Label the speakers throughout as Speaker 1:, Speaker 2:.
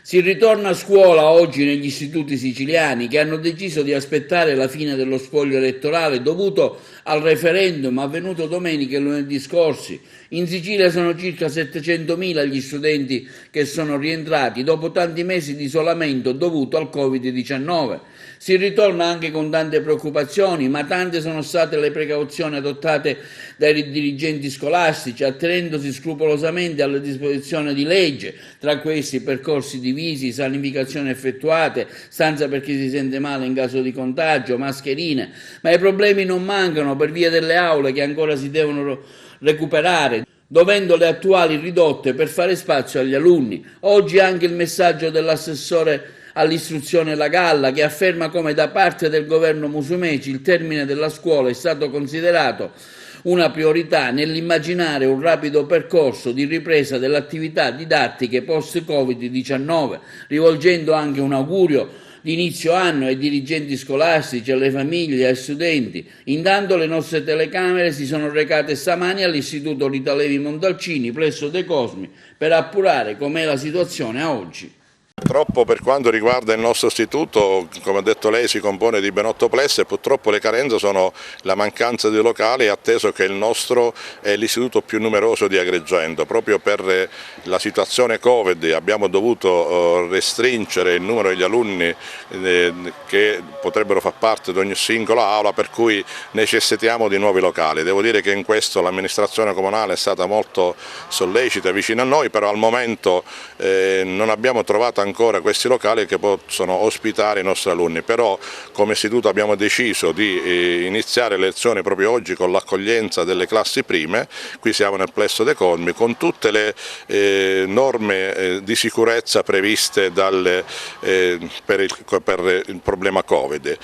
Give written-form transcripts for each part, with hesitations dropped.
Speaker 1: Si ritorna a scuola oggi negli istituti siciliani che hanno deciso di aspettare la fine dello spoglio elettorale dovuto al referendum avvenuto domenica e lunedì scorsi. In Sicilia sono circa 700.000 gli studenti che sono rientrati dopo tanti mesi di isolamento dovuto al Covid-19. Si ritorna anche con tante preoccupazioni, ma tante sono state le precauzioni adottate dai dirigenti scolastici, attenendosi scrupolosamente alle disposizioni di legge, tra questi percorsi divisi, sanificazioni effettuate, stanza per chi si sente male in caso di contagio, mascherine, ma i problemi non mancano per via delle aule che ancora si devono recuperare, dovendo le attuali ridotte per fare spazio agli alunni. Oggi anche il messaggio dell'assessore all'istruzione La Galla, che afferma come da parte del governo Musumeci il termine della scuola è stato considerato una priorità nell'immaginare un rapido percorso di ripresa delle attività didattiche post-Covid-19, rivolgendo anche un augurio di inizio anno ai dirigenti scolastici, alle famiglie, ai studenti. Intanto le nostre telecamere si sono recate stamani all'Istituto Rita Levi Montalcini, presso De Cosmi, per appurare com'è la situazione a oggi.
Speaker 2: Purtroppo per quanto riguarda il nostro istituto, come ha detto lei, si compone di ben 8 plessi e purtroppo le carenze sono la mancanza di locali, atteso che il nostro è l'istituto più numeroso di Agrigento. Proprio per la situazione Covid abbiamo dovuto restringere il numero degli alunni che potrebbero far parte di ogni singola aula, per cui necessitiamo di nuovi locali. Devo dire che in questo l'amministrazione comunale è stata molto sollecita e vicina a noi, però al momento non abbiamo trovato ancora questi locali che possono ospitare i nostri alunni, però come istituto abbiamo deciso di iniziare le lezioni proprio oggi con l'accoglienza delle classi prime. Qui siamo nel plesso De Colmi con tutte le norme di sicurezza previste per il problema Covid.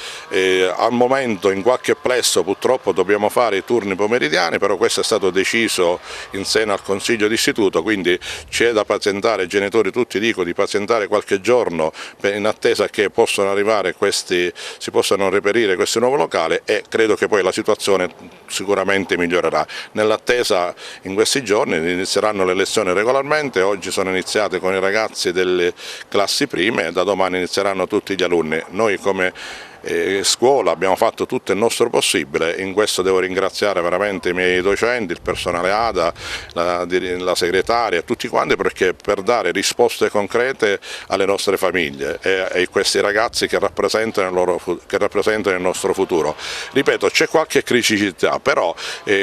Speaker 2: Al momento in qualche plesso purtroppo dobbiamo fare i turni pomeridiani, però questo è stato deciso in seno al Consiglio d'Istituto, quindi c'è da pazientare, i genitori tutti dico di pazientare qualche giorno in attesa che si possano reperire questo nuovo locale, e credo che poi la situazione sicuramente migliorerà. Nell'attesa in questi giorni inizieranno le lezioni regolarmente, oggi sono iniziate con i ragazzi delle classi prime e da domani inizieranno tutti gli alunni. Noi come scuola abbiamo fatto tutto il nostro possibile, in questo devo ringraziare veramente i miei docenti, il personale ADA, la segretaria e tutti quanti, perché per dare risposte concrete alle nostre famiglie e a questi ragazzi che rappresentano il nostro futuro. Ripeto, c'è qualche criticità, però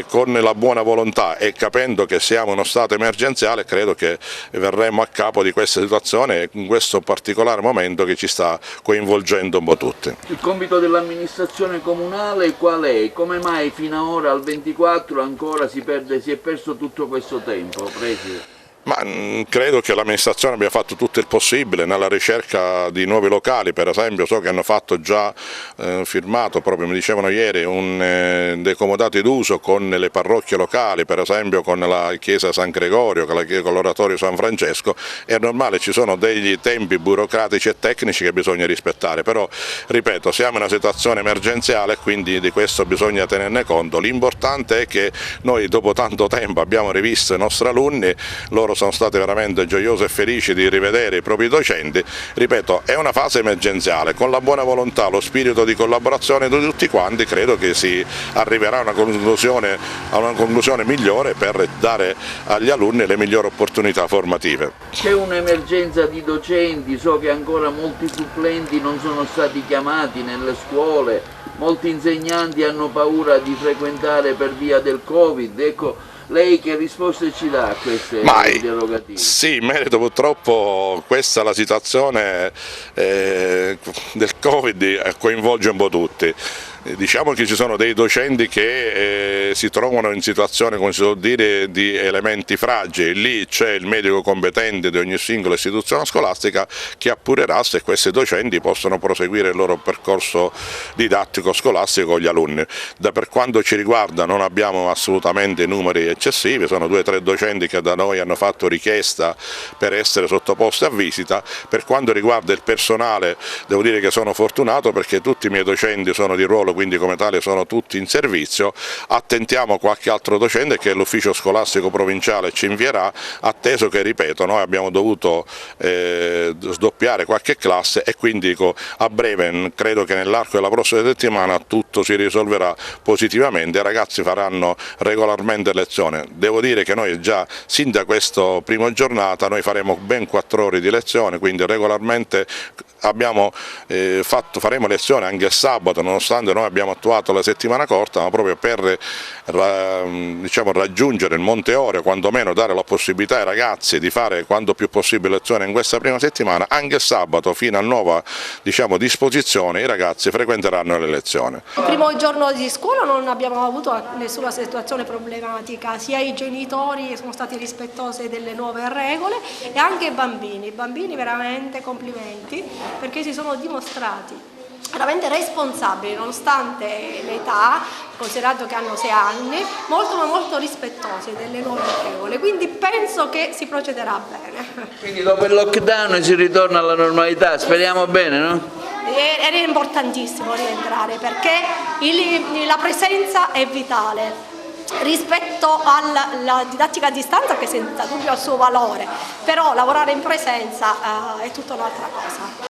Speaker 2: con la buona volontà e capendo che siamo in uno stato emergenziale credo che verremo a capo di questa situazione in questo particolare momento che ci sta coinvolgendo un po' tutti.
Speaker 1: Il compito dell'amministrazione comunale qual è? Come mai fino ad ora al 24 ancora si è perso tutto questo tempo, Preside?
Speaker 2: Ma credo che l'amministrazione abbia fatto tutto il possibile nella ricerca di nuovi locali. Per esempio so che hanno fatto già firmato, proprio mi dicevano ieri, un decomodato d'uso con le parrocchie locali, per esempio con la chiesa San Gregorio, con l'oratorio San Francesco. È normale, ci sono degli tempi burocratici e tecnici che bisogna rispettare, però ripeto, siamo in una situazione emergenziale e quindi di questo bisogna tenerne conto. L'importante è che noi dopo tanto tempo abbiamo rivisto i nostri alunni, loro sono stati veramente gioiosi e felici di rivedere i propri docenti. Ripeto, è una fase emergenziale, con la buona volontà, lo spirito di collaborazione di tutti quanti credo che si arriverà a una conclusione migliore per dare agli alunni le migliori opportunità formative.
Speaker 1: C'è un'emergenza di docenti, so che ancora molti supplenti non sono stati chiamati nelle scuole, molti insegnanti hanno paura di frequentare per via del Covid, ecco. Lei che risposte ci dà a queste interrogative?
Speaker 2: Sì, in merito purtroppo questa la situazione del Covid coinvolge un po' tutti. Diciamo che ci sono dei docenti che si trovano in situazione, come si può dire, di elementi fragili. Lì c'è il medico competente di ogni singola istituzione scolastica che appurerà se questi docenti possono proseguire il loro percorso didattico scolastico con gli alunni. Per quanto ci riguarda non abbiamo assolutamente numeri eccessivi, sono 2 o 3 docenti che da noi hanno fatto richiesta per essere sottoposti a visita. Per quanto riguarda il personale devo dire che sono fortunato perché tutti i miei docenti sono di ruolo tavolo, quindi come tale sono tutti in servizio. Attentiamo qualche altro docente che l'ufficio scolastico provinciale ci invierà, atteso che, ripeto, noi abbiamo dovuto sdoppiare qualche classe e quindi a breve, credo che nell'arco della prossima settimana, tutto si risolverà positivamente, i ragazzi faranno regolarmente lezione. Devo dire che noi già sin da questa prima giornata noi faremo ben 4 ore di lezione, quindi regolarmente faremo lezione anche il sabato, nonostante noi abbiamo attuato la settimana corta, ma proprio per raggiungere il monte ore, quantomeno dare la possibilità ai ragazzi di fare quanto più possibile lezione in questa prima settimana. Anche il sabato, fino a nuova disposizione, i ragazzi frequenteranno le lezioni.
Speaker 3: Il primo giorno di scuola non abbiamo avuto nessuna situazione problematica, sia i genitori sono stati rispettosi delle nuove regole e anche i bambini veramente complimenti, perché si sono dimostrati veramente responsabili nonostante l'età, considerato che hanno 6 anni, molto rispettosi delle nuove regole, quindi penso che si procederà bene.
Speaker 1: Quindi dopo il lockdown si ritorna alla normalità, speriamo bene, no?
Speaker 3: Era importantissimo rientrare perché la presenza è vitale rispetto alla didattica a distanza, che senza dubbio ha il suo valore, però lavorare in presenza è tutta un'altra cosa.